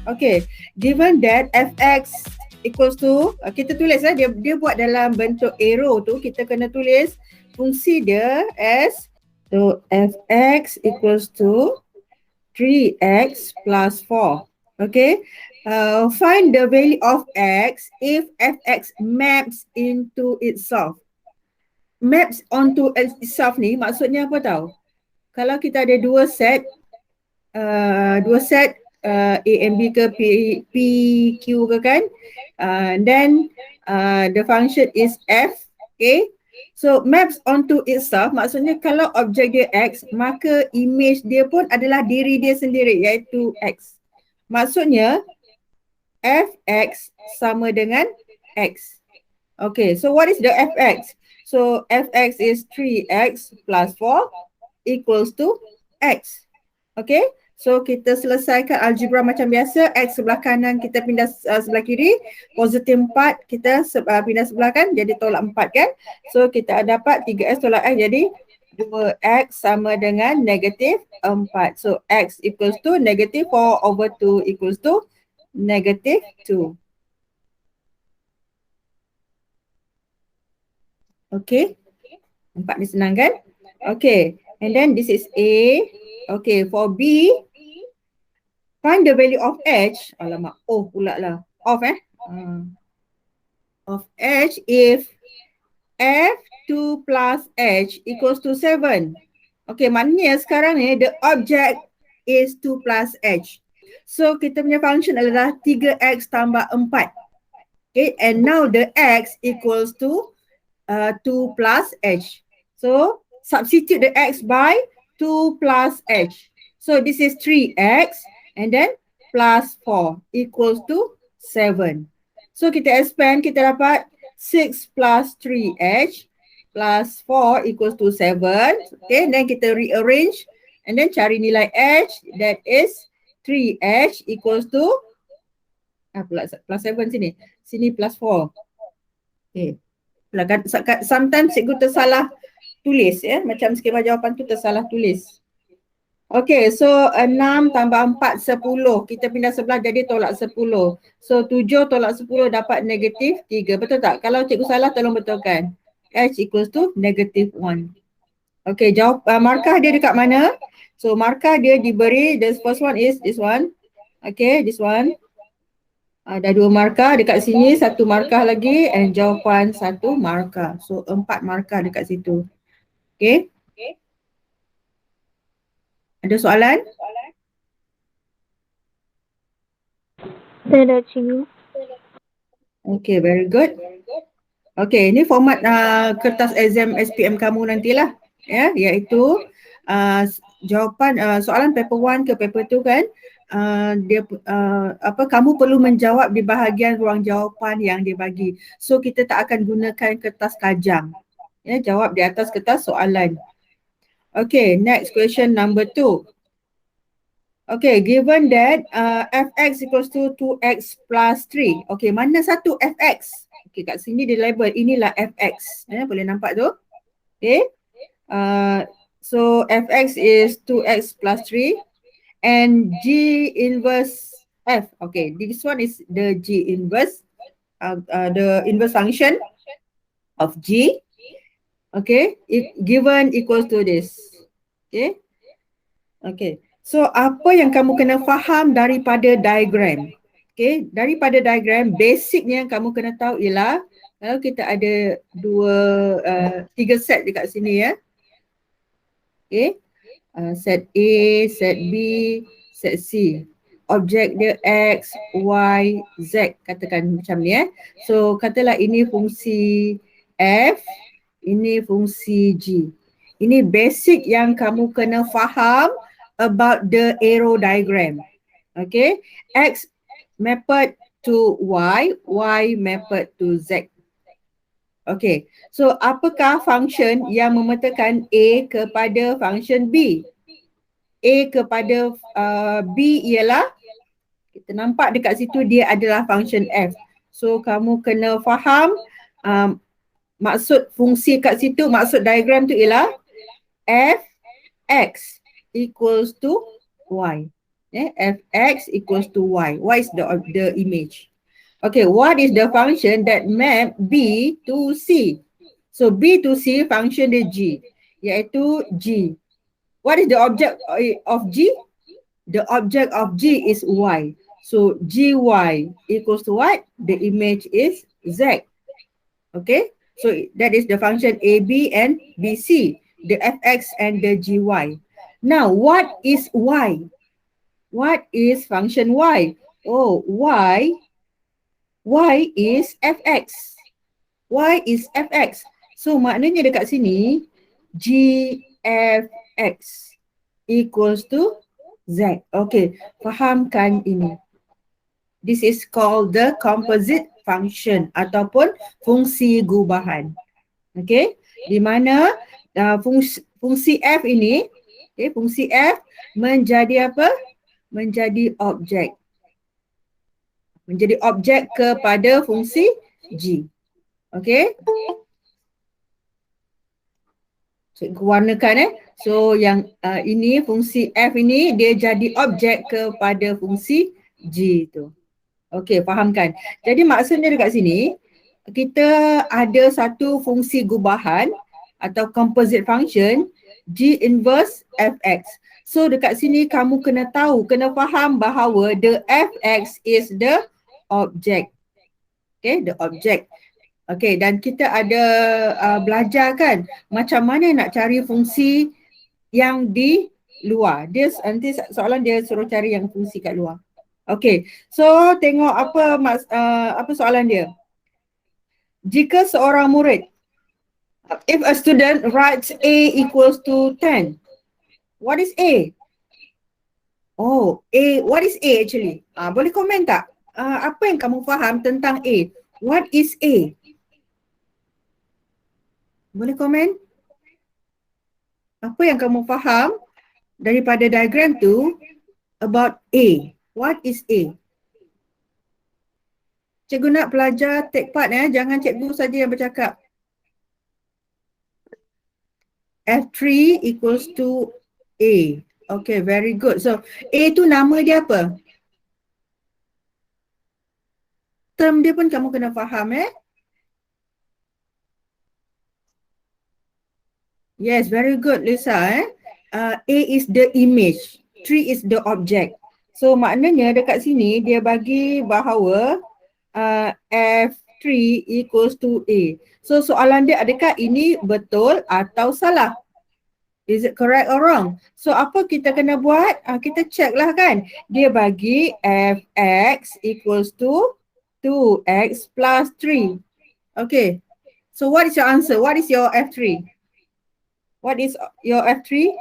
Okay, given that fx equals to, kita tulis dia buat dalam bentuk arrow tu, kita kena tulis fungsi dia as, so fx equals to 3x plus 4. Okay, find the value of x if fx maps into itself. Maps onto itself ni maksudnya apa tahu? Kalau kita ada dua set A and B ke P, Q ke kan, then the function is f, okay. So maps onto itself maksudnya kalau objek dia x, maka image dia pun adalah diri dia sendiri iaitu x. Maksudnya fx sama dengan x. Okay, so what is the fx? So fx is 3x plus 4 equals to x. Okay, so kita selesaikan algebra macam biasa. X sebelah kanan kita pindah sebelah kiri. Positif 4 kita pindah sebelah kan, jadi tolak 4 kan. So kita dapat 3x tolak x jadi 2x sama dengan negatif 4. So x equals to negative 4 over 2 equals to negative 2. Okay, 4 ni senang kan? Okay, and then this is A. Okay, for B, find the value of h. Alamak, oh pula lah. Of of h if f2 plus h equals to 7. Okay, maknanya sekarang ni the object is 2 plus h. So kita punya function adalah 3x tambah 4. Okay, and now the x equals to 2 plus h. So substitute the x by 2 plus h. So this is 3x and then plus 4 equals to 7. So kita expand, kita dapat 6 plus 3h plus 4 equals to 7. Okay, then kita rearrange and then cari nilai h, that is 3h equals to plus 7 sini. Sini plus 4. Okay. Sometimes cikgu tersalah tulis ya, macam skema jawapan tu tersalah tulis. Okay, so 6 tambah 4, 10. Kita pindah sebelah jadi tolak 10. So 7 tolak 10 dapat negatif 3. Betul tak? Kalau cikgu salah tolong betulkan. H equals to negative 1. Okay, jawab markah dia dekat mana? So markah dia diberi, the first one is this one. Okay, this one. Ada 2 markah dekat sini, 1 markah lagi and jawapan 1 markah. So 4 markah dekat situ. Okay. Ada soalan? Ada cikgu. Okay, very good. Okay, ini format kertas exam SPM kamu nantilah. Ya, iaitu jawapan soalan paper 1 ke paper 2 kan. Kamu perlu menjawab di bahagian ruang jawapan yang dia bagi. So kita tak akan gunakan kertas kajang. Ya, jawab di atas kertas soalan. Okay, next question number 2. Okay, given that fx equals to 2x plus 3. Okay, mana satu fx? Okay, kat sini dia label inilah fx. Boleh nampak tu? Okay. So fx is 2x plus 3 and g inverse f. Okay, this one is the g inverse, the inverse function of g. Okay, given equals to this. Okay. Okay. So apa yang kamu kena faham daripada diagram? Okay, daripada diagram basicnya yang kamu kena tahu ialah kalau kita ada 3 set dekat sini ya. Okay, set A, set B, set C. Objek dia X, Y, Z katakan macam ni ya. So katalah ini fungsi F, ini fungsi G. Ini basic yang kamu kena faham about the arrow diagram. Okay, X mapped to Y, Y mapped to Z. Okay, so apakah function yang memetakan A kepada function B? A kepada B ialah, kita nampak dekat situ dia adalah function F. So kamu kena faham maksud fungsi kat situ, maksud diagram tu ialah F X equals to Y. fx equals to y. Y is the image. Okay, what is the function that map B to C? So B to C function dia G, iaitu G. What is the object of G? The object of G is Y. So gy equals to what? The image is Z. Okay, so that is the function AB and BC, the fx and the gy. Now, what is Y? What is function Y? Oh, Y is fx. Y is fx. So maknanya dekat sini gfx equals to Z. Okay, fahamkan ini. This is called the composite function ataupun fungsi gubahan. Okay, di mana fungsi f ini, fungsi f menjadi apa? Menjadi objek. Menjadi objek kepada fungsi G. Okay. Cikgu warnakan So yang ini fungsi f ini dia jadi objek kepada fungsi G tu. Okey, fahamkan. Jadi maksudnya dekat sini kita ada satu fungsi gubahan atau composite function G inverse fx. So dekat sini kamu kena tahu, kena faham bahawa the fx is the object. Okay, the object. Okay, dan kita ada belajar kan macam mana nak cari fungsi yang di luar. Dia nanti soalan dia suruh cari yang fungsi kat luar. Okay, so tengok apa soalan dia. Jika seorang murid, if a student writes A equals to 10, what is A? Oh, A, what is A actually? Boleh komen tak? Apa yang kamu faham tentang A? What is A? Boleh komen? Apa yang kamu faham daripada diagram tu about A? What is A? Cikgu nak pelajar take part jangan cikgu saja yang bercakap. F3 equals to A. Okay, very good. So, A tu nama dia apa? Term dia pun kamu kena faham Yes, very good Lisa A is the image, 3 is the object. So maknanya dekat sini dia bagi bahawa F3 equals to A. So soalan dia adakah ini betul atau salah? Is it correct or wrong? So apa kita kena buat? Kita check lah kan. Dia bagi Fx equals to 2x plus 3. Okay. So what is your answer? What is your F3? What is your F3?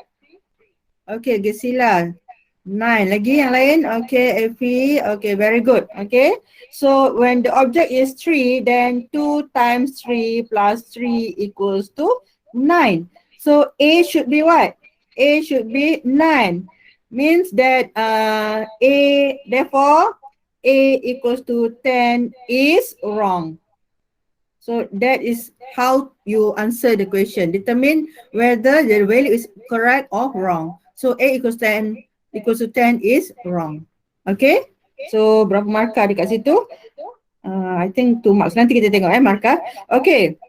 Okay, Gesila. 9. Lagi yang lain? Okay, Effie. Okay, very good. Okay. So when the object is 3, then 2 times 3 plus 3 equals to 9. So A should be what? A should be 9. Means that therefore A equals to 10 is wrong. So that is how you answer the question. Determine whether the value is correct or wrong. So A equals to 10 is wrong. Okay? So berapa markah dekat situ? I think 2 marks. Nanti kita tengok markah. Okay.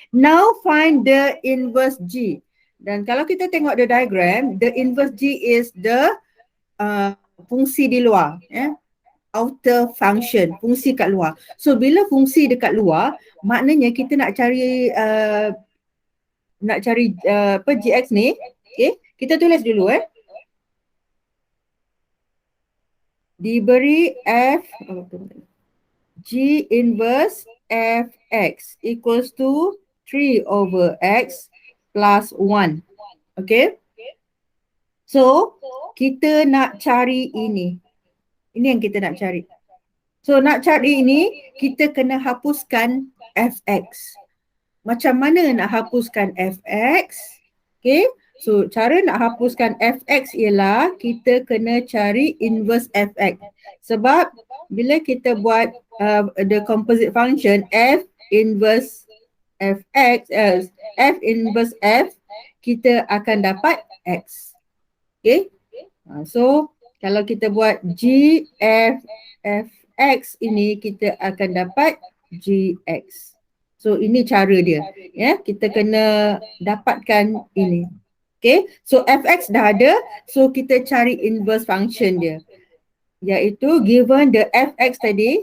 Now find the inverse G. Dan kalau kita tengok the diagram, the inverse G is the fungsi di luar. Outer function, fungsi kat luar. So bila fungsi dekat luar, maknanya kita nak cari gx ni. Okay, kita tulis dulu diberi f g inverse fx equals to 3 over x plus 1. Okay. So kita nak cari ini. Ini yang kita nak cari. So nak cari ini, kita kena hapuskan fx. Macam mana nak hapuskan fx? Okay. So cara nak hapuskan fx ialah kita kena cari inverse fx. Sebab bila kita buat the composite function f inverse fx, f inverse f, kita akan dapat x. Okay. So Kalau kita buat G, F, Fx ini kita akan dapat Gx. So ini cara dia. Ya, kita kena dapatkan ini. Okay, so Fx dah ada. So kita cari inverse function dia. Iaitu given the Fx tadi,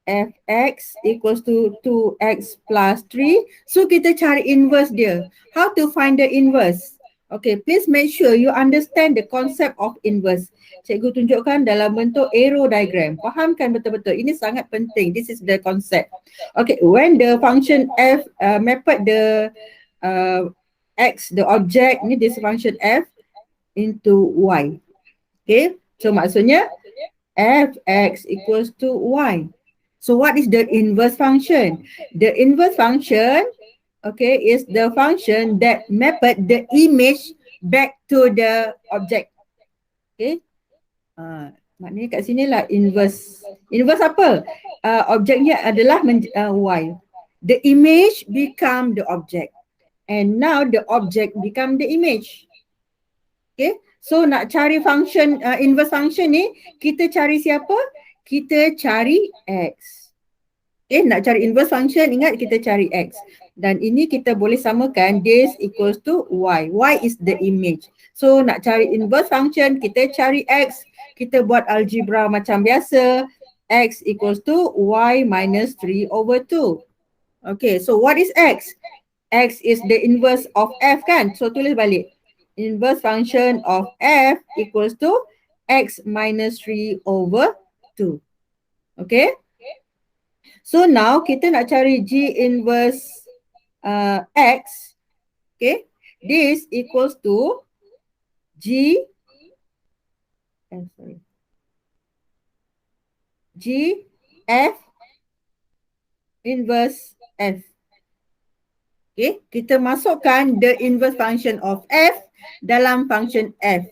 Fx equals to 2x plus 3. So kita cari inverse dia. How to find the inverse? Okay, please make sure you understand the concept of inverse. Cikgu tunjukkan dalam bentuk arrow diagram. Fahamkan betul-betul. Ini sangat penting. This is the concept. Okay, when the function f mapped the x, the object, ni this function f into y. Okay, so maksudnya fx equals to y. So what is the inverse function? The inverse function, okay, is the function that mapped the image back to the object. Okay. Maknanya kat sini lah inverse. Inverse apa? Objeknya adalah y. The image become the object. And now the object become the image. Okay. So nak cari function, inverse function ni, kita cari siapa? Kita cari x. Nak cari inverse function, ingat kita cari x. Dan ini kita boleh samakan this equals to y. Y is the image. So nak cari inverse function, kita cari x. Kita buat algebra macam biasa. X equals to y minus 3 over 2. Okay, so what is x? X is the inverse of f kan? So tulis balik. Inverse function of f equals to x minus 3 over 2. Okay. So now kita nak cari G inverse x. Okay. This equals to G f inverse f. Okay, kita masukkan the inverse function of f dalam function f.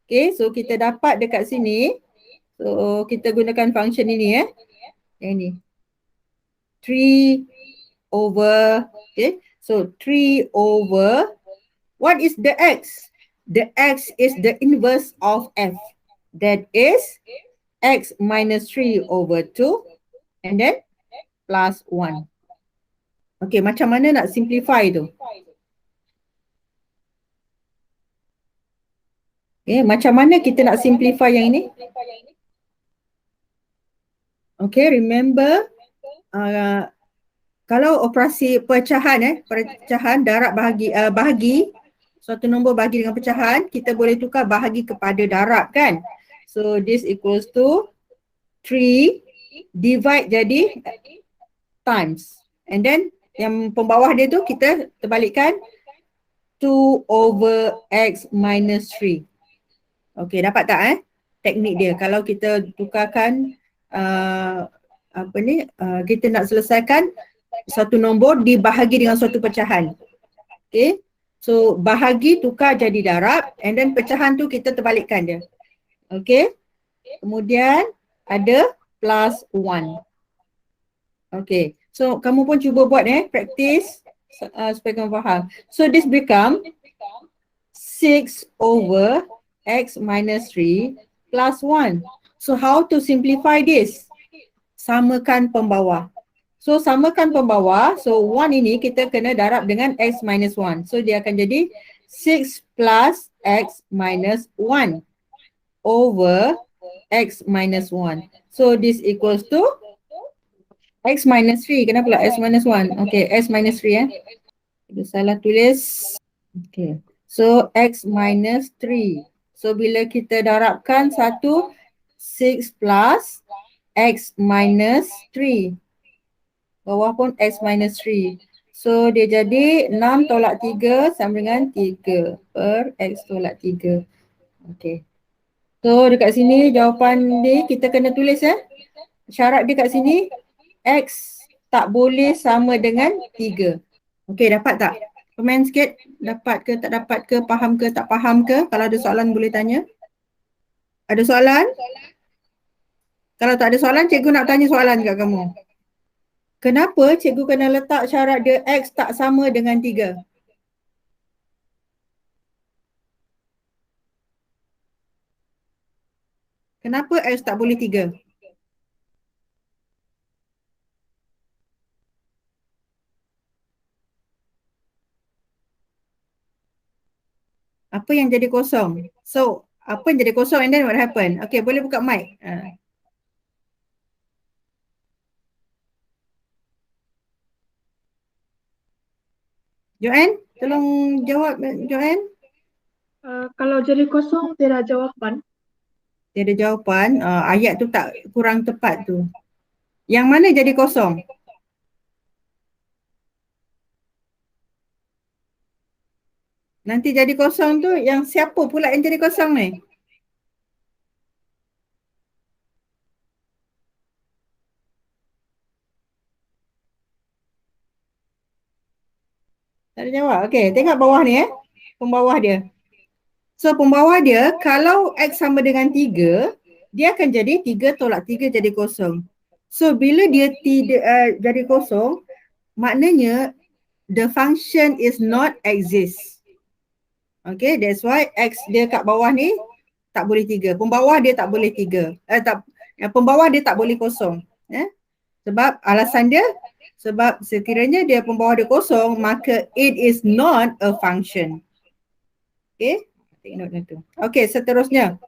Okay, so kita dapat dekat sini. So kita gunakan function ini yang ini. 3 over, okay, so 3 over, what is the x? The x is the inverse of f. That is x minus 3 over 2 and then plus 1. Okay, macam mana nak simplify tu? Okay, macam mana kita nak simplify yang ini? Okay, remember kalau operasi pecahan pecahan darab bahagi suatu nombor bahagi dengan pecahan, kita boleh tukar bahagi kepada darab kan? So this equals to 3 divide jadi times. And then yang pembawah dia tu kita terbalikkan 2 over x minus 3. Okay, dapat tak teknik dia? Kalau kita tukarkan kita nak selesaikan satu nombor dibahagi dengan suatu pecahan. Okay, so bahagi tukar jadi darab and then pecahan tu kita terbalikkan dia. Okay, kemudian ada plus 1. Okay, so kamu pun cuba buat practice supaya kamu faham. So this become 6 over x minus 3 plus 1. So how to simplify this? Samakan pembawah. So samakan pembawah. So 1 ini kita kena darab dengan x minus 1. So dia akan jadi 6 plus x minus 1 over x minus 1. So this equals to x minus 3. Kenapa pula x minus 1? Okay, x minus 3 Kita salah tulis. Okay, so x minus 3. So bila kita darabkan 6 plus x minus 3. Bawah pun x minus 3. So dia jadi 6 tolak 3 sama dengan 3 per x tolak 3. Okay. So dekat sini jawapan ni kita kena tulis syarat dia kat sini x tak boleh sama dengan 3. Okay, dapat tak? Komen sikit, dapat ke tak dapat ke, faham ke tak faham ke? Kalau ada soalan boleh tanya. Ada soalan? Kalau tak ada soalan, cikgu nak tanya soalan kat kamu. Kenapa cikgu kena letak syarat dia x tak sama dengan 3? Kenapa X tak boleh 3? Apa yang jadi kosong? So, apa yang jadi kosong and then what happen? Okay, boleh buka mic. Joanne, tolong jawab Joanne. Kalau jadi kosong tidak jawapan. Tiada jawapan, ayat tu tak kurang tepat tu. Yang mana jadi kosong? Nanti jadi kosong tu yang siapa pula yang jadi kosong ni? Tak ada jawab. Okey, tengok bawah ni pembawah dia. So pembawah dia kalau X sama dengan 3, dia akan jadi 3 tolak 3 jadi kosong. So bila dia tidak jadi kosong, maknanya the function is not exist. Okay, that's why X dia kat bawah ni tak boleh 3. Pembawah dia tak boleh 3. Pembawah dia tak boleh kosong. Sebab alasan dia, sebab sekiranya dia pembawah dia kosong, maka it is not a function. Okay, take note tu. Okay, seterusnya.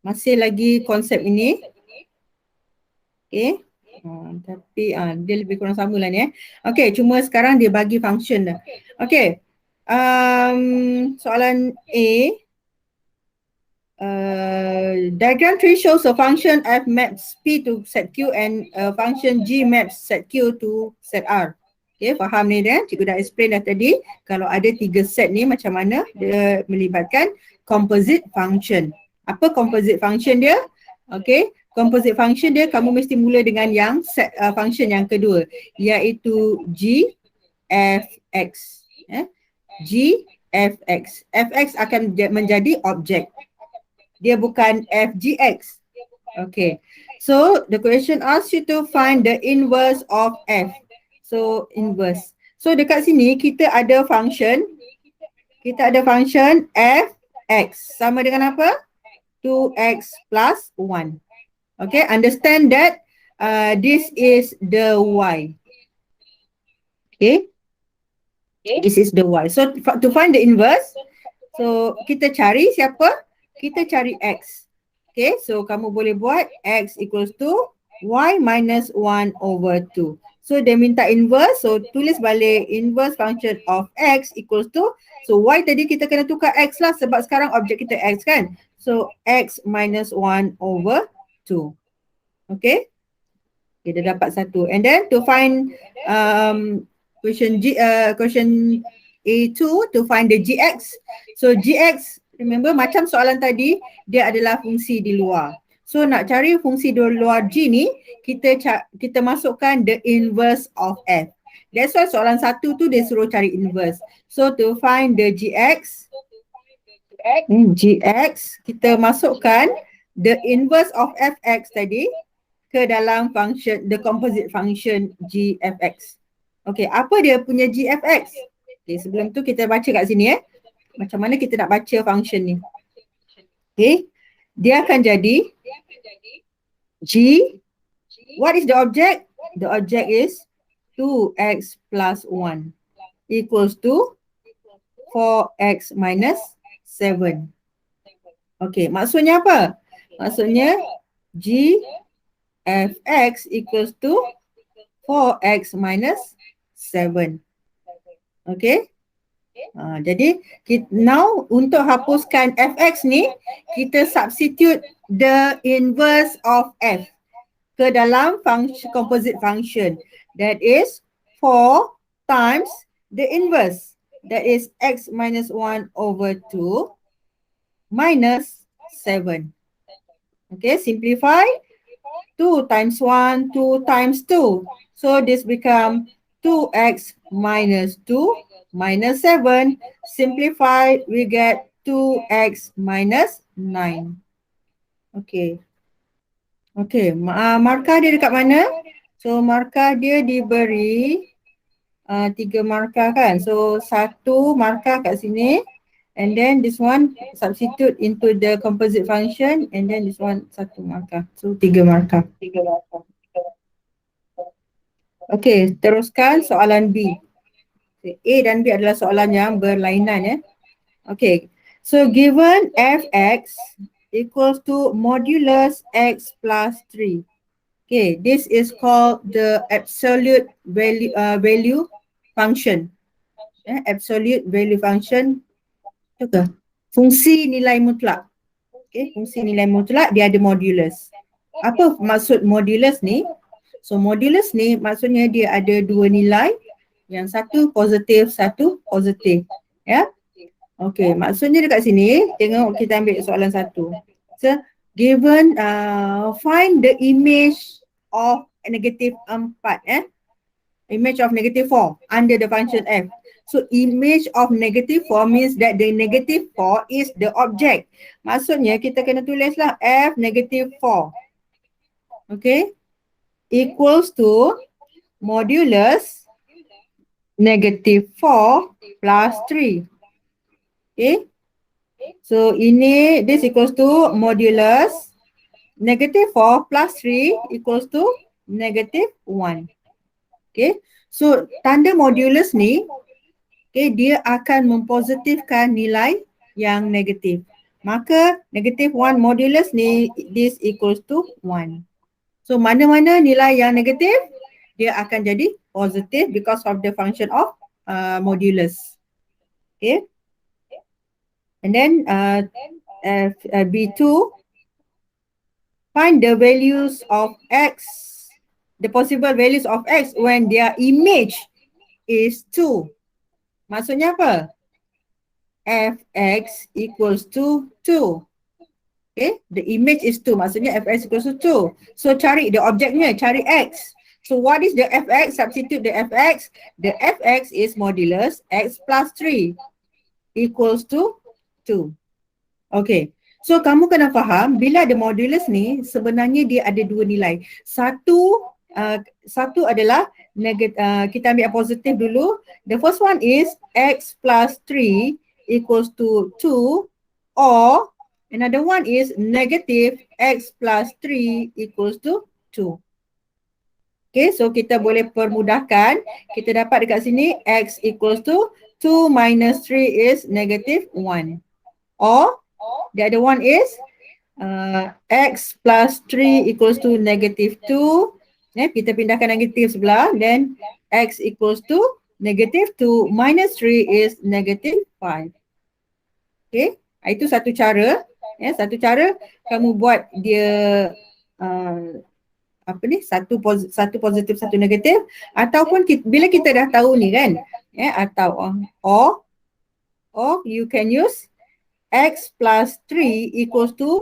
Masih lagi konsep ini. Okay. Tapi dia lebih kurang sama lah ni. Okay, cuma sekarang dia bagi function dah. Okay. Soalan A. Diagram 3 shows a function f maps P to set Q and a function G maps set Q to set R. Okay, faham ni dia? Cikgu dah explain dah tadi. Kalau ada 3 set ni macam mana dia melibatkan composite function. Apa composite function dia? Okay, composite function dia kamu mesti mula dengan yang set function yang kedua, iaitu G, F, X. G, F, X. F, X akan menjadi objek. Dia bukan FGX. Okay. So the question asks you to find the inverse of F. So inverse. So dekat sini kita ada function. Kita ada function Fx. Sama dengan apa? 2x plus 1. Okay. Understand that this is the y. Okay. This is the y. So to find the inverse, so kita cari siapa? Kita cari x. Okay, so kamu boleh buat x equals to y minus 1 over 2. So dia minta inverse, so tulis balik inverse function of x equals to, so y tadi kita kena tukar x lah sebab sekarang objek kita x kan. So x minus 1 over 2. Okay, kita dapat satu. And then to find question A2 to find the gx. So gx, remember macam soalan tadi, dia adalah fungsi di luar. So nak cari fungsi di luar G ni, kita masukkan the inverse of f. That's why soalan satu tu dia suruh cari inverse. So to find the gx, kita masukkan the inverse of fx tadi ke dalam function, the composite function gfx. Okay, apa dia punya gfx? Okay, sebelum tu kita baca kat sini macam mana kita nak baca function ni. Okay, dia akan jadi G, what is the object? The object is 2x plus 1 equals to 4x minus 7. Okay, maksudnya apa? Maksudnya G fx equals to 4x minus 7. Okay. Jadi now untuk hapuskan fx ni, kita substitute the inverse of f ke dalam composite function. That is 4 times the inverse. That is x minus 1 over 2 minus 7. Okay, simplify. 2 times 1, 2 times 2. So this become 2x minus 2 minus 7. Simplify, we get 2x minus 9. Okay. Okay, markah dia dekat mana? So markah dia diberi 3 markah kan. So 1 markah kat sini, And then this one substitute into the composite function, and then this one 1 markah. So 3 markah. Okay, teruskan soalan B. A dan B adalah soalan yang berlainan ya. Okay, so given fx equals to modulus x plus 3. Okay, this is called the absolute value function. Absolute value function itu ke? Fungsi nilai mutlak. Okay, fungsi nilai mutlak dia ada modulus. Apa maksud modulus ni? So modulus ni maksudnya dia ada dua nilai, yang satu positif, satu positif. Ya. Okay, maksudnya dekat sini, tengok kita ambil soalan satu. So given find the image of negative 4, image of negative 4 under the function f. So image of negative 4 means that the negative 4 is the object. Maksudnya kita kena tulislah f negative 4. Okay. Equals to modulus negative 4 plus 3. Okay. So ini this equals to modulus negative 4 plus 3 equals to negative 1. Okay. So tanda modulus ni, okay, dia akan mempositifkan nilai yang negatif. Maka negative 1 modulus ni, this equals to 1. So mana-mana nilai yang negatif, dia akan jadi positif because of the function of modulus. Okay. And then B2, find the values of x, the possible values of x when their image is 2. Maksudnya apa? Fx equals to 2. Okay, the image is 2, maksudnya fx equals to 2. So cari the objeknya, cari x. So what is the fx? Substitute the fx. The fx is modulus x plus 3 equals to 2. Okay, so kamu kena faham bila ada modulus ni sebenarnya dia ada dua nilai. Satu adalah kita ambil yang positif dulu. The first one is x plus 3 equals to 2, or another one is negative x plus 3 equals to 2. Okay, so kita boleh permudahkan. Kita dapat dekat sini x equals to 2 minus 3 is negative 1. Or the other one is x plus 3 equals to negative 2. Kita pindahkan negatif sebelah. Then x equals to negative 2 minus 3 is negative 5. Okay, itu satu cara. Satu cara kamu buat dia satu positif, satu negatif. Ataupun bila kita dah tahu ni kan, atau or you can use x plus 3 equals to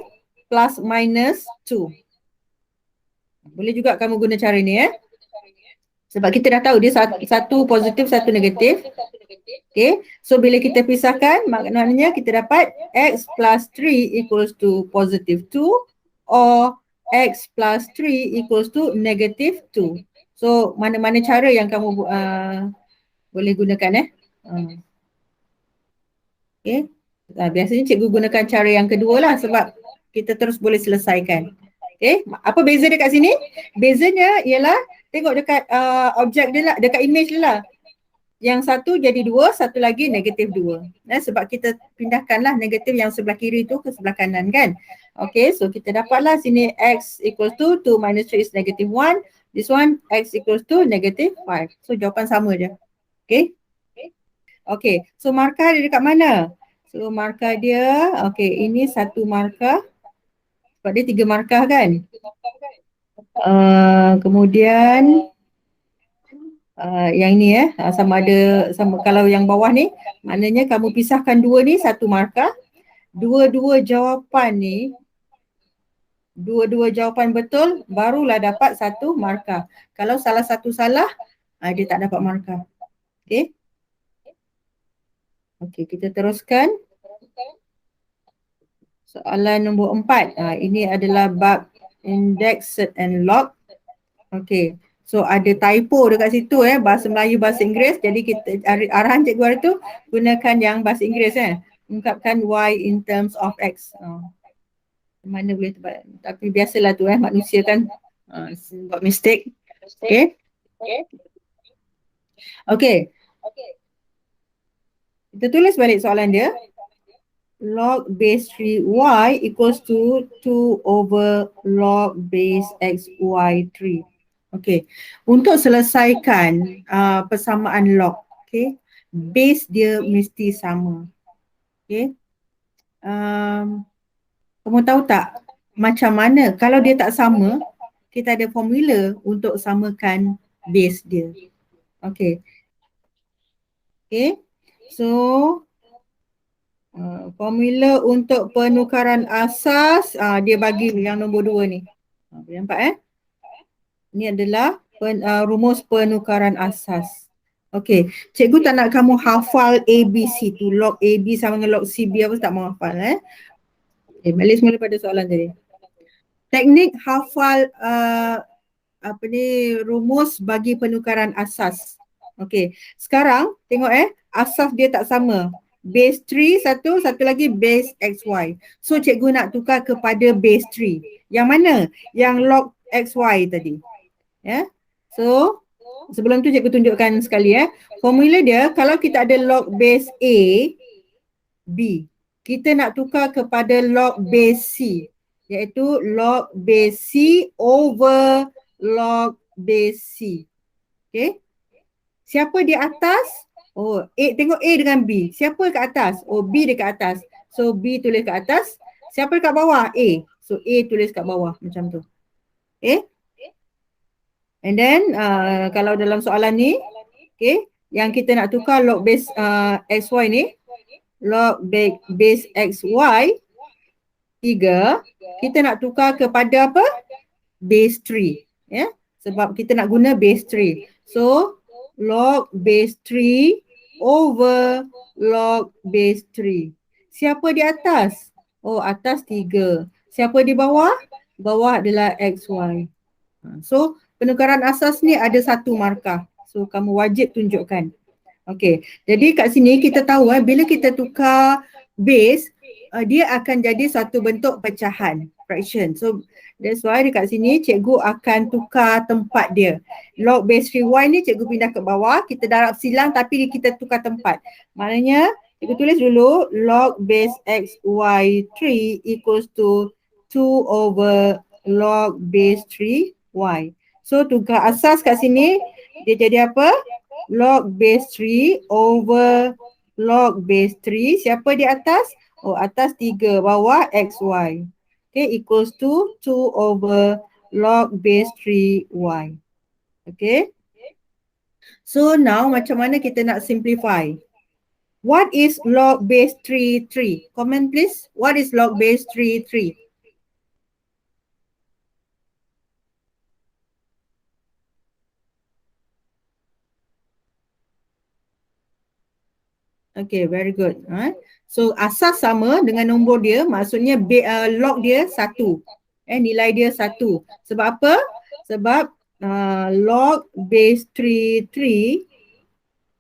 plus minus 2. Boleh juga kamu guna cara ni sebab kita dah tahu dia satu positif, satu negatif. Okay, so bila kita pisahkan, maknanya kita dapat x plus 3 equals to positive 2 or x plus 3 equals to negative 2. So mana-mana cara yang kamu boleh gunakan Okay. Biasanya cikgu gunakan cara yang kedua lah sebab kita terus boleh selesaikan. Okay, apa beza dekat sini? Bezanya ialah tengok dekat objek dia lah, dekat image dia lah. Yang satu jadi 2, satu lagi negatif 2. Sebab kita pindahkanlah negatif yang sebelah kiri tu ke sebelah kanan kan. Okay, so kita dapatlah sini x equals to 2 minus 3 is negative 1. This one x equals to negative 5. So jawapan sama je. Okay. Okay, so markah dia dekat mana? So markah dia, okay, ini satu markah. Sebab dia 3 markah kan. Kemudian yang ni sama kalau yang bawah ni, maknanya kamu pisahkan dua ni satu markah. Dua-dua jawapan betul barulah dapat satu markah. Kalau salah satu salah, dia tak dapat markah. Okay. Okay, kita teruskan. Soalan nombor 4. Ini adalah bab index, search and log. Okay. So ada typo dekat situ bahasa Melayu, bahasa Inggeris. Jadi kita arahan cikgu hari tu gunakan yang bahasa Inggeris ungkapkan y in terms of x. Mana boleh tebak. Tapi biasalah tu manusia kan buat mistake. Okay. Okay. Kita tulis balik soalan dia. Log base 3y equals to 2 over log base xy3. Okay. Untuk selesaikan persamaan log, okay, base dia mesti sama. Okay. Kamu tahu tak macam mana kalau dia tak sama, kita ada formula untuk samakan base dia. Okay. Okay. So formula untuk penukaran asas dia bagi yang nombor 2 ni. Boleh nampak Ini adalah rumus penukaran asas. Okey, cikgu tak nak kamu hafal ABC tu, log AB sama dengan log CB apa tak mau hafal Okay, balik semula pada soalan tadi. Teknik hafal rumus bagi penukaran asas. Okey, sekarang tengok asas dia tak sama. Base 3 satu lagi base XY. So cikgu nak tukar kepada base 3. Yang mana? Yang log XY tadi. So sebelum tu cikgu tunjukkan sekali formula dia kalau kita ada log base A, B. Kita nak tukar kepada log base C. Iaitu log base C over log base C. Okay. Siapa di atas? Tengok A dengan B. Siapa kat atas? B dekat atas. So B tulis kat atas. Siapa dekat bawah? A. So A tulis kat bawah macam tu. Okay. And then kalau dalam soalan ni, okay, yang kita nak tukar log base XY ni, log base XY 3, kita nak tukar kepada apa? Base 3. Sebab kita nak guna base 3. So log base 3 over log base 3. Siapa di atas? Atas 3. Siapa di bawah? Bawah adalah XY. So penukaran asas ni ada satu markah. So kamu wajib tunjukkan. Okey. Jadi kat sini kita tahu bila kita tukar base dia akan jadi satu bentuk pecahan, fraction. So that's why dekat sini cikgu akan tukar tempat dia. Log base 3y ni cikgu pindah ke bawah, kita darab silang tapi kita tukar tempat. Maknanya cikgu tulis dulu log base xy3 equals to 2 over log base 3y. So tukar asas kat sini dia jadi apa? Log base 3 over log base 3. Siapa di atas? Atas 3, bawah xy. Okay, equals to 2 over log base 3y. Okay. So now macam mana kita nak simplify? What is log base 3? Comment please. What is log base 3? Okay, very good. So asas sama dengan nombor dia, maksudnya log dia 1. Nilai dia 1. Sebab apa? Sebab log base 3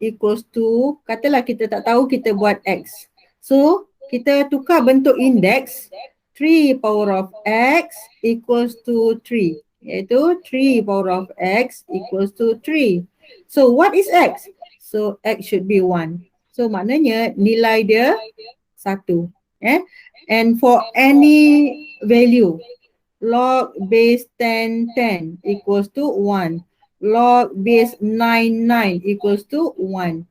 equals to, katalah kita tak tahu, kita buat x. So kita tukar bentuk indeks, 3 power of x equals to 3. Iaitu 3 power of x equals to 3. So what is x? So x should be 1. So maknanya nilai dia 1. And for any value, log base 10 equals to 1. Log base 9 equals to 1.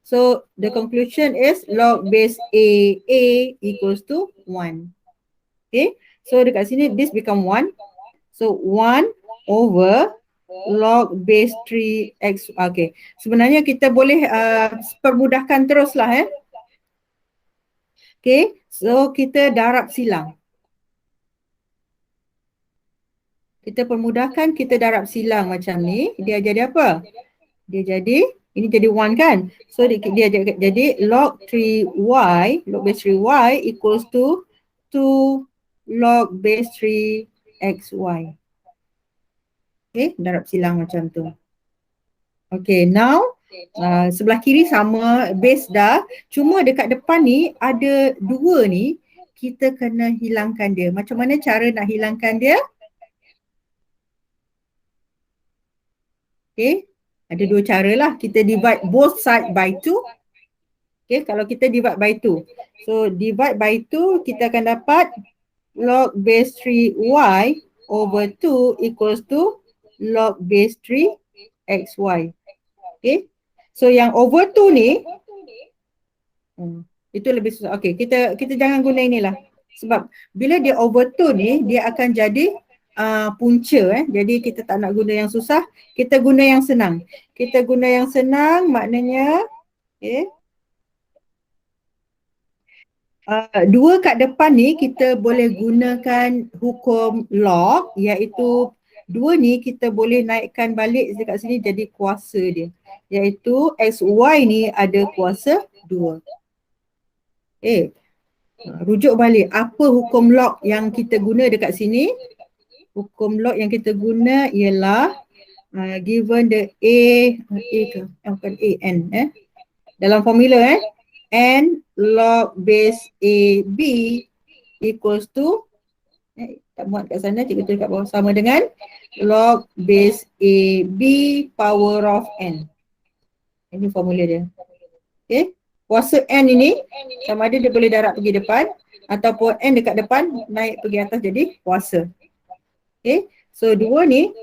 So the conclusion is log base A equals to 1. Okay. So dekat sini this become 1. So 1 over log base 3x. Okay. Sebenarnya kita boleh permudahkan teruslah Okay. So kita darab silang. Kita permudahkan, kita darab silang macam ni. Dia jadi apa? Dia jadi, ini jadi 1 kan? So dia jadi log 3y, log base 3y equals to 2 log base 3xy. Okay, darab silang macam tu. Okay, now Sebelah kiri sama, base dah. Cuma dekat depan ni ada 2 ni, kita kena hilangkan dia. Macam mana cara nak hilangkan dia? Okay, ada 2 cara lah. Kita divide both side by 2. Okay, kalau kita divide by 2. So, divide by 2, kita akan dapat log base 3y over 2 equals to log base 3 xy. Okay, so yang over 2 ni, itu lebih susah. Okay, kita jangan guna inilah. Sebab bila dia over 2 ni, dia akan jadi punca. Jadi kita tak nak guna yang susah, kita guna yang senang. Kita guna yang senang maknanya, okay, 2 kat depan ni kita boleh gunakan hukum log, iaitu 2 ni kita boleh naikkan balik dekat sini jadi kuasa dia, iaitu xy ni ada kuasa 2. Rujuk balik apa hukum log yang kita guna dekat sini. Hukum log yang kita guna ialah given the n dalam formula n log base AB equals to tak muat kat sana, cikgu tulis kat bawah, sama dengan log base AB power of n. Ini formula dia. Okay, kuasa n ini sama ada dia boleh darab pergi depan ataupun n dekat depan naik pergi atas jadi kuasa. Okay, so 2 ni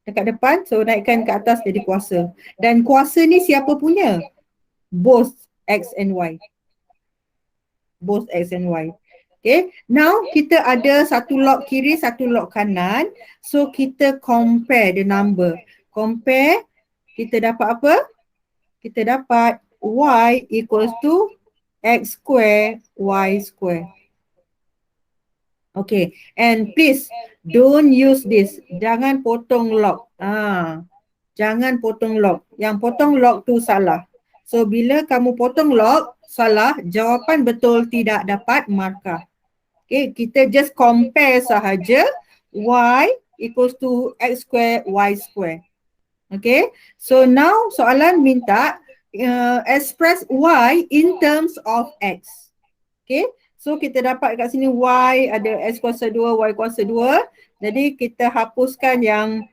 dekat depan, so naikkan ke atas jadi kuasa. Dan kuasa ni siapa punya? Both x and y. Both x and y. Okay, now kita ada satu log kiri, satu log kanan. So kita compare the number. Compare, kita dapat apa? Kita dapat y equals to x square y square. Okay, and please don't use this. Jangan potong log. Jangan potong log. Yang potong log tu salah. So bila kamu potong log salah, jawapan betul tidak dapat markah. Okay, kita just compare sahaja y equals to x square y square. Okay, so now soalan minta express y in terms of x. Okay, so kita dapat kat sini y ada x kuasa 2, y kuasa 2. Jadi kita hapuskan yang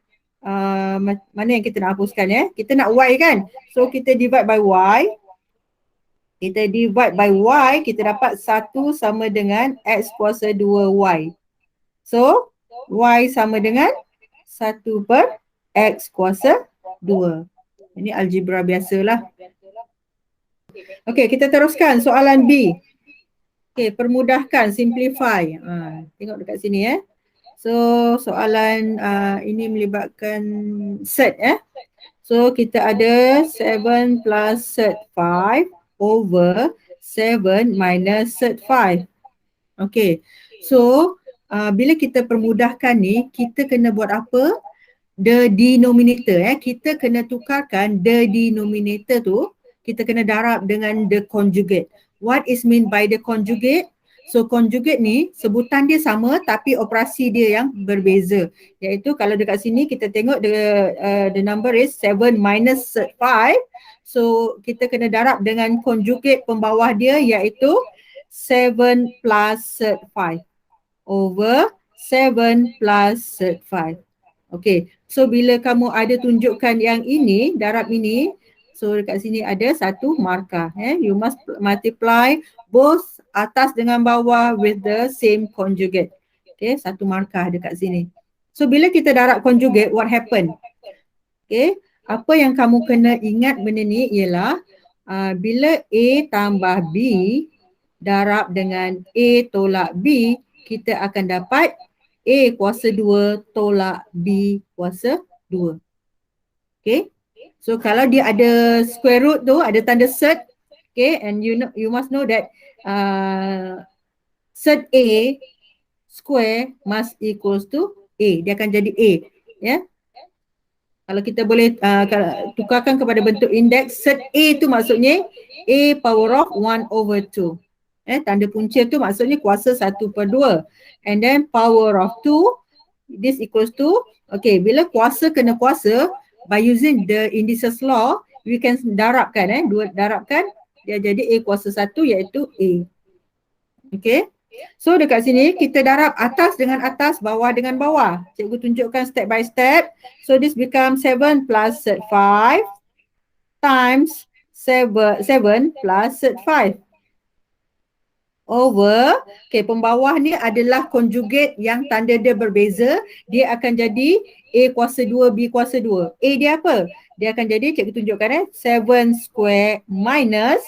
mana yang kita nak hapuskan ya. Kita nak y kan. So kita divide by y. Kita divide by y, kita dapat 1 sama dengan x kuasa 2y. So y sama dengan 1 per x kuasa 2. Ini algebra biasalah. Okay, kita teruskan soalan B. Okay, permudahkan, simplify. Tengok dekat sini ya. So soalan ini melibatkan set So kita ada 7 plus set 5 over 7 minus set 5. Okay, so bila kita permudahkan ni, kita kena buat apa? The denominator kita kena tukarkan the denominator tu, kita kena darab dengan the conjugate. What is mean by the conjugate? So conjugate ni sebutan dia sama tapi operasi dia yang berbeza. Iaitu kalau dekat sini kita tengok the number is 7 minus 5. So kita kena darab dengan conjugate pembawah dia iaitu 7 plus 5 over 7 plus 5. Okay, so bila kamu ada tunjukkan yang ini, darab ini, so dekat sini ada satu markah. You must multiply both atas dengan bawah with the same conjugate. Okay, satu markah dekat sini. So bila kita darab conjugate, what happen? Okay, apa yang kamu kena ingat benda ni ialah bila A tambah B darab dengan A tolak B, kita akan dapat A kuasa 2 tolak B kuasa 2. Okay, so kalau dia ada square root tu, ada tanda set, okay, and you must know that set A square must equals to A. Dia akan jadi A. Ya. Kalau kita boleh tukarkan kepada bentuk indeks, set A tu maksudnya A power of 1 over 2. Tanda punca tu maksudnya kuasa 1 per 2. And then power of 2, this equals to, okay, bila kuasa kena kuasa, by using the indices law, we can darabkan, darabkan dia jadi A kuasa 1 iaitu A. Okay. So dekat sini kita darab atas dengan atas, bawah dengan bawah. Cikgu tunjukkan step by step. So this becomes 7 plus set 5 times 7 plus set 5 over, okay, pembawah ni adalah conjugate yang tanda dia berbeza. Dia akan jadi A kuasa 2, B kuasa 2. A dia apa? Dia akan jadi, cikgu tunjukkan 7 square minus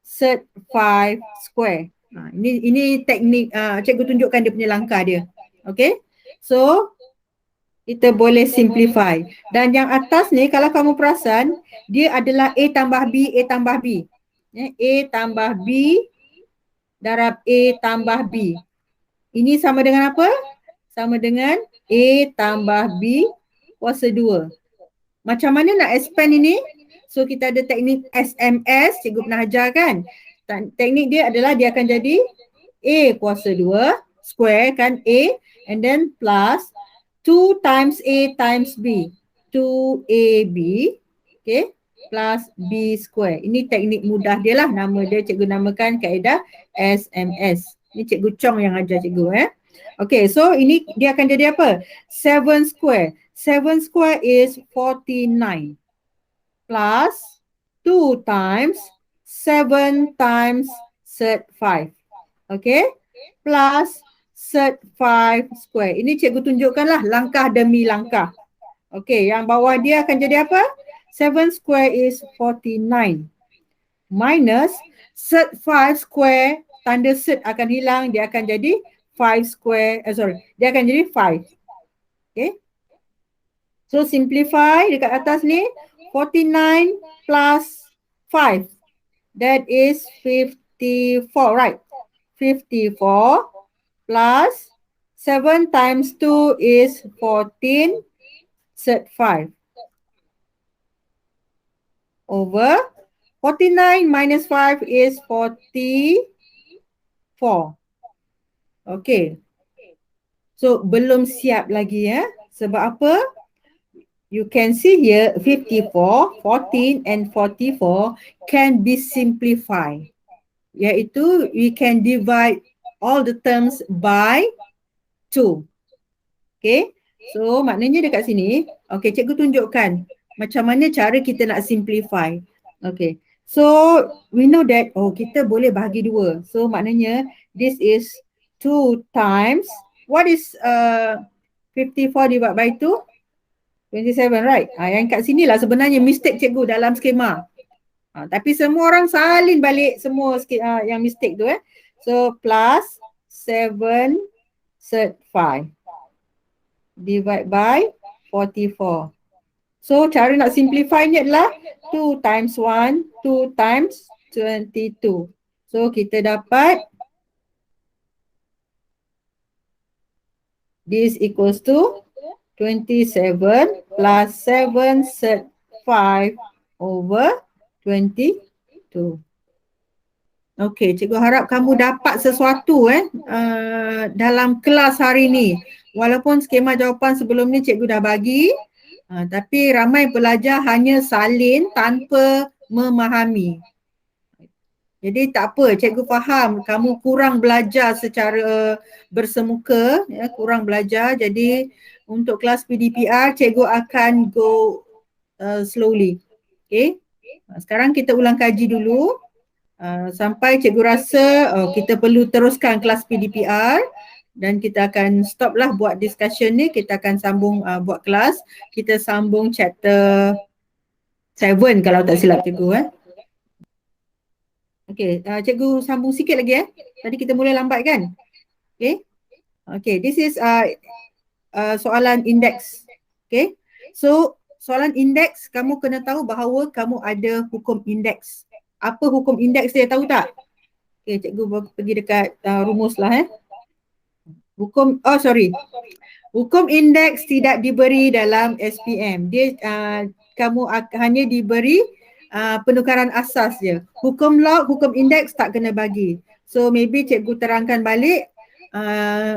set 5 square. Ini teknik, cikgu tunjukkan dia punya langkah dia. Okay. So, kita boleh simplify. Dan yang atas ni kalau kamu perasan, dia adalah A tambah B, A tambah B. A tambah B darab A tambah B. Ini sama dengan apa? Sama dengan A tambah B kuasa 2. Macam mana nak expand ini? So kita ada teknik SMS, cikgu pernah ajar kan? Teknik dia adalah dia akan jadi A kuasa 2 square kan A, and then plus 2 times A times B. 2AB, okay, plus B square. Ini teknik mudah dia lah. Nama dia cikgu namakan kaedah SMS. Ini cikgu Chong yang ajar cikgu. Okay, so ini dia akan jadi apa? 7 square. 7 square is 49 plus 2 times 7 times set 5. Okay, plus set 5 square. Ini cikgu tunjukkanlah langkah demi langkah. Okay, yang bawah dia akan jadi apa? 7 square is 49 minus set 5 square, tanda set akan hilang, dia akan jadi 5 square, dia akan jadi 5. Okay. So simplify dekat atas ni, 49 plus 5, that is 54, right? 54 plus 7 times 2 is 14 set 5 over 49 minus 5 is 44. Okay. So belum siap lagi Sebab apa? You can see here 54, 14 and 44 can be simplified. Iaitu we can divide all the terms by 2. Okay. So maknanya dekat sini, okay, cikgu tunjukkan macam mana cara kita nak simplify. Okay. So we know that, kita boleh bahagi 2. So maknanya this is 2 times, what is 54 divided by 2? 27, right? Yang kat sini lah sebenarnya mistake cikgu dalam skema. Tapi semua orang salin balik semua yang mistake tu So plus 7 set 5 divide by 44. So cara nak simplify ni adalah 2 times 1, 2 times 22. So kita dapat this equals to 27 plus 7 set 5 over 22. Okay, cikgu harap kamu dapat sesuatu dalam kelas hari ni. Walaupun skema jawapan sebelum ni cikgu dah bagi, tapi ramai pelajar hanya salin tanpa memahami. Jadi tak apa, cikgu faham kamu kurang belajar secara bersemuka, kurang belajar. Jadi untuk kelas PDPR, cikgu akan go slowly. Okay, sekarang kita ulang kaji dulu. Sampai cikgu rasa kita perlu teruskan kelas PDPR. Dan kita akan stop lah buat discussion ni, kita akan sambung buat kelas. Kita sambung chapter 7 kalau tak silap cikgu Okay, cikgu sambung sikit lagi Tadi kita mula lambat kan? Okay. Okay, this is soalan indeks. Okay, so soalan indeks kamu kena tahu bahawa kamu ada hukum indeks. Apa hukum indeks dia, tahu tak? Okay, cikgu pergi dekat rumus lah Hukum indeks tidak diberi dalam SPM. Dia kamu hanya diberi penukaran asas je. Hukum log, hukum indeks tak kena bagi. So maybe cikgu terangkan balik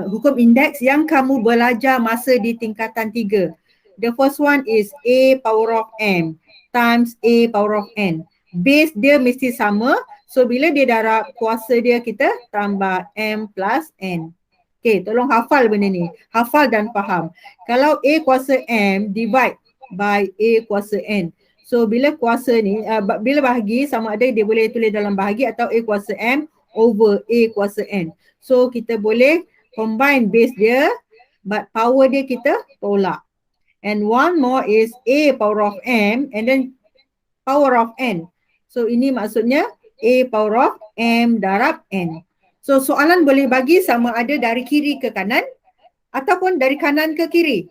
hukum indeks yang kamu belajar masa di tingkatan 3. The first one is A power of M times A power of N. Base dia mesti sama. So bila dia darab, kuasa dia kita tambah M plus N. Okay, tolong hafal benda ni. Hafal dan faham. Kalau A kuasa M divide by A kuasa N. So bila kuasa ni, bila bahagi sama ada dia boleh tulis dalam bahagi atau A kuasa M over A kuasa N. So kita boleh combine base dia, but power dia kita tolak. And one more is A power of M and then power of N. So ini maksudnya A power of M darab N. So soalan boleh bagi sama ada dari kiri ke kanan ataupun dari kanan ke kiri.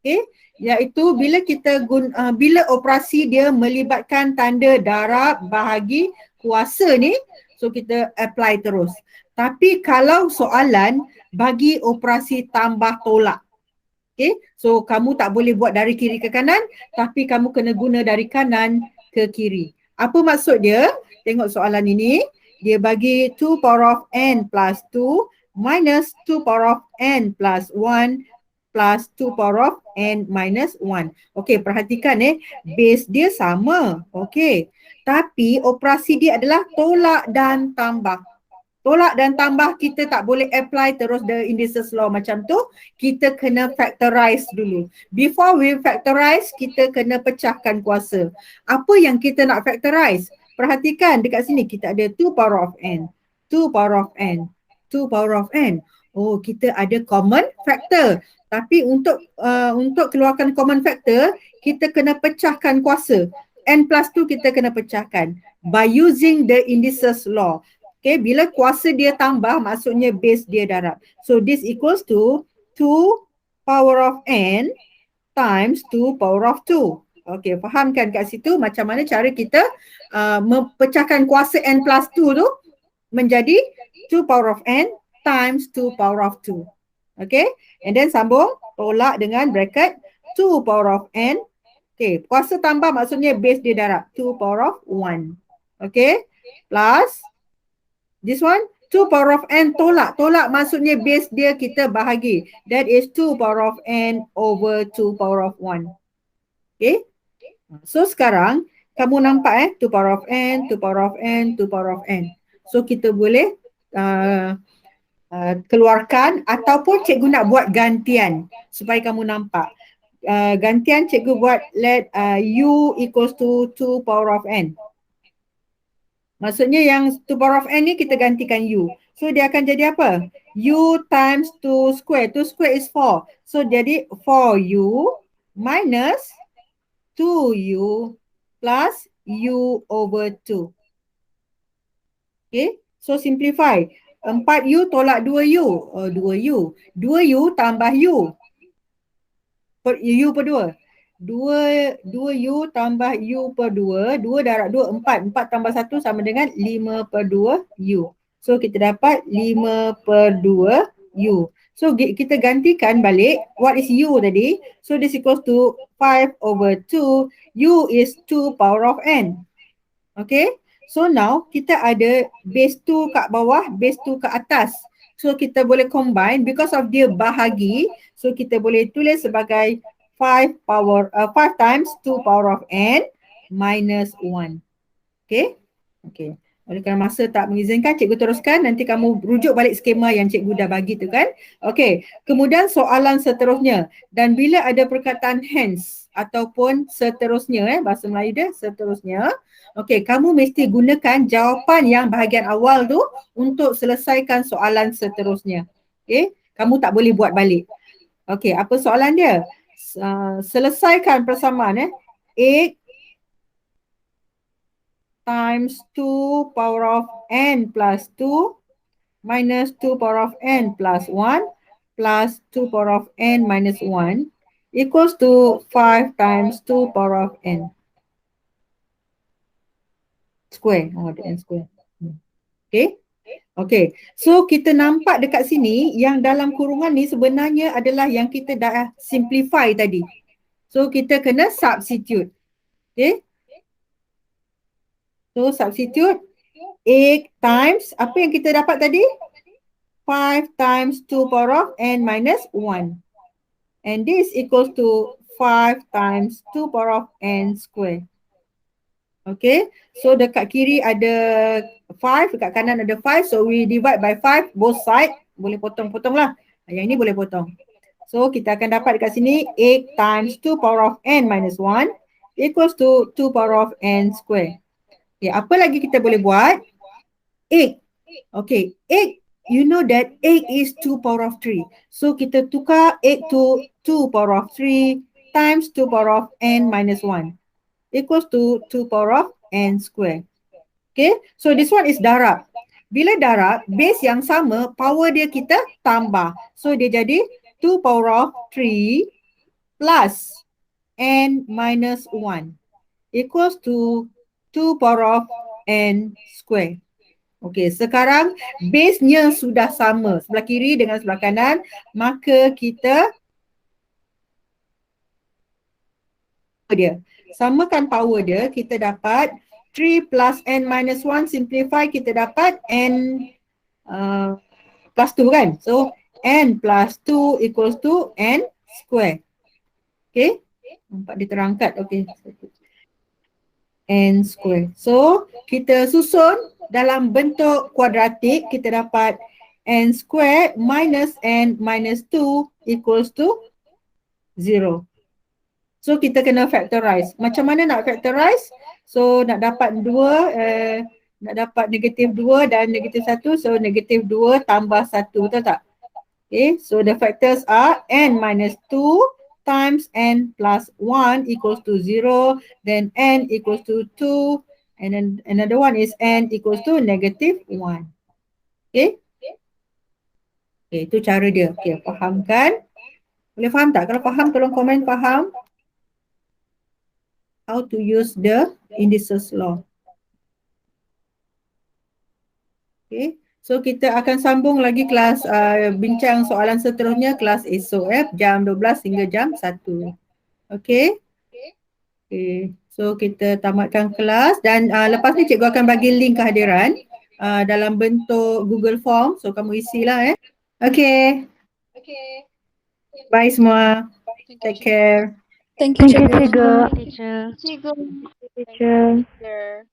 Okay, iaitu bila kita bila operasi dia melibatkan tanda darab, bahagi, kuasa ni, so kita apply terus. Tapi kalau soalan bagi operasi tambah tolak, okay, so kamu tak boleh buat dari kiri ke kanan, tapi kamu kena guna dari kanan ke kiri. Apa maksud dia? Tengok soalan ini, dia bagi 2 power of N plus 2 minus 2 power of N plus 1 plus 2 power of N minus 1. Okey, perhatikan base dia sama. Okey. Tapi operasi dia adalah tolak dan tambah. Tolak dan tambah kita tak boleh apply terus the indices law macam tu. Kita kena factorize dulu. Before we factorize, kita kena pecahkan kuasa. Apa yang kita nak factorize? Perhatikan dekat sini kita ada 2 power of N. 2 power of N. 2 power of N. Oh, kita ada common factor. Tapi untuk keluarkan common factor, kita kena pecahkan kuasa. N plus 2 kita kena pecahkan by using the indices law. Okay, bila kuasa dia tambah, maksudnya base dia darab. So this equals to 2 power of N times 2 power of 2. Okay, fahamkan kat situ macam mana cara kita mempecahkan kuasa N plus 2 tu menjadi 2 power of N times 2 power of 2. Okay, and then sambung tolak dengan bracket 2 power of N. Okay, kuasa tambah maksudnya base dia darab 2 power of 1. Okay, plus this one 2 power of N tolak. Tolak maksudnya base dia kita bahagi. That is 2 power of N over 2 power of 1. Okay, so sekarang kamu nampak 2 power of N, 2 power of N, 2 power of N. So kita boleh keluarkan ataupun cikgu nak buat gantian supaya kamu nampak. Gantian cikgu buat let U equals to 2 power of N. Maksudnya yang 2 power of N ni kita gantikan U. So dia akan jadi apa? U times 2 square. 2 square is 4. So jadi 4U minus 2U plus U over 2. Okay, so simplify. 4U tolak 2U. 2U. 2U tambah U. U per 2. 2U tambah U per 2. 2 darab 2, 4. 4 tambah 1 sama dengan 5 per 2 U. So kita dapat 5 per 2 U. So kita gantikan balik. What is U tadi? So this equals to 5 over 2. U is 2 power of N. Okay. So now kita ada base 2 kat bawah, base 2 kat atas. So kita boleh combine because of dia bahagi. So kita boleh tulis sebagai 5 times 2 power of N minus 1. Okay. Okay. Oleh kerana masa tak mengizinkan, cikgu teruskan. Nanti kamu rujuk balik skema yang cikgu dah bagi tu kan. Okay. Kemudian soalan seterusnya. Dan bila ada perkataan hence ataupun seterusnya, bahasa Melayu dia seterusnya. Okay, kamu mesti gunakan jawapan yang bahagian awal tu untuk selesaikan soalan seterusnya. Okay, kamu tak boleh buat balik. Okay, apa soalan dia? Selesaikan persamaan 8 times 2 power of N plus 2 minus 2 power of N plus 1 plus 2 power of N minus 1 equals to 5 times 2 power of N square. Oh, the N square. Okay. Okay. So kita nampak dekat sini yang dalam kurungan ni sebenarnya adalah yang kita dah simplify tadi. So kita kena substitute. Okay. So substitute 8 times, apa yang kita dapat tadi? 5 times 2 power of N minus 1. And this equals to 5 times 2 power of n square. Okay, so dekat kiri ada 5, dekat kanan ada 5. So we divide by 5 both side. Boleh potong-potong lah. Yang ini boleh potong. So kita akan dapat dekat sini 8 times 2 power of n minus 1 equals to 2 power of n square. Okay, apa lagi kita boleh buat? 8. Okay, 8. You know that 8 is 2 power of 3. So kita tukar 8 to 2 power of 3 times 2 power of n minus 1 equals to 2 power of n square. Okay, so this one is darab. Bila darab, base yang sama, power dia kita tambah. So dia jadi 2 power of 3 plus n minus 1 equals to 2 power of n square. Okay, sekarang base-nya sudah sama, sebelah kiri dengan sebelah kanan, maka kita samakan power dia, kita dapat 3 plus n minus 1, simplify kita dapat n plus 2 kan. So n plus 2 equals to n square. Okay, nampak dia terangkat. Okay, n square. So kita susun dalam bentuk kuadratik, kita dapat n square minus n minus 2 equals to 0. So kita kena factorize. Macam mana nak factorize? So nak dapat 2, nak dapat negatif 2 dan negatif 1. So negatif 2 tambah 1, betul tak? Okay, so the factors are n minus 2 times n plus 1 equals to 0. Then n equals to 2. And then another one is n equals to negative 1. Okay? Okay, itu cara dia. Okay, faham kan? Boleh faham tak? Kalau faham, tolong komen faham. How to use the indices law. Okay, so kita akan sambung lagi kelas bincang soalan seterusnya, kelas esok jam 12 hingga jam 1. Okay. Okay, so kita tamatkan kelas dan lepas ni cikgu akan bagi link kehadiran dalam bentuk Google Form. So kamu isilah Okay. Bye semua. Take care. Thank you, Thank you, Cikgu. teacher. Teacher.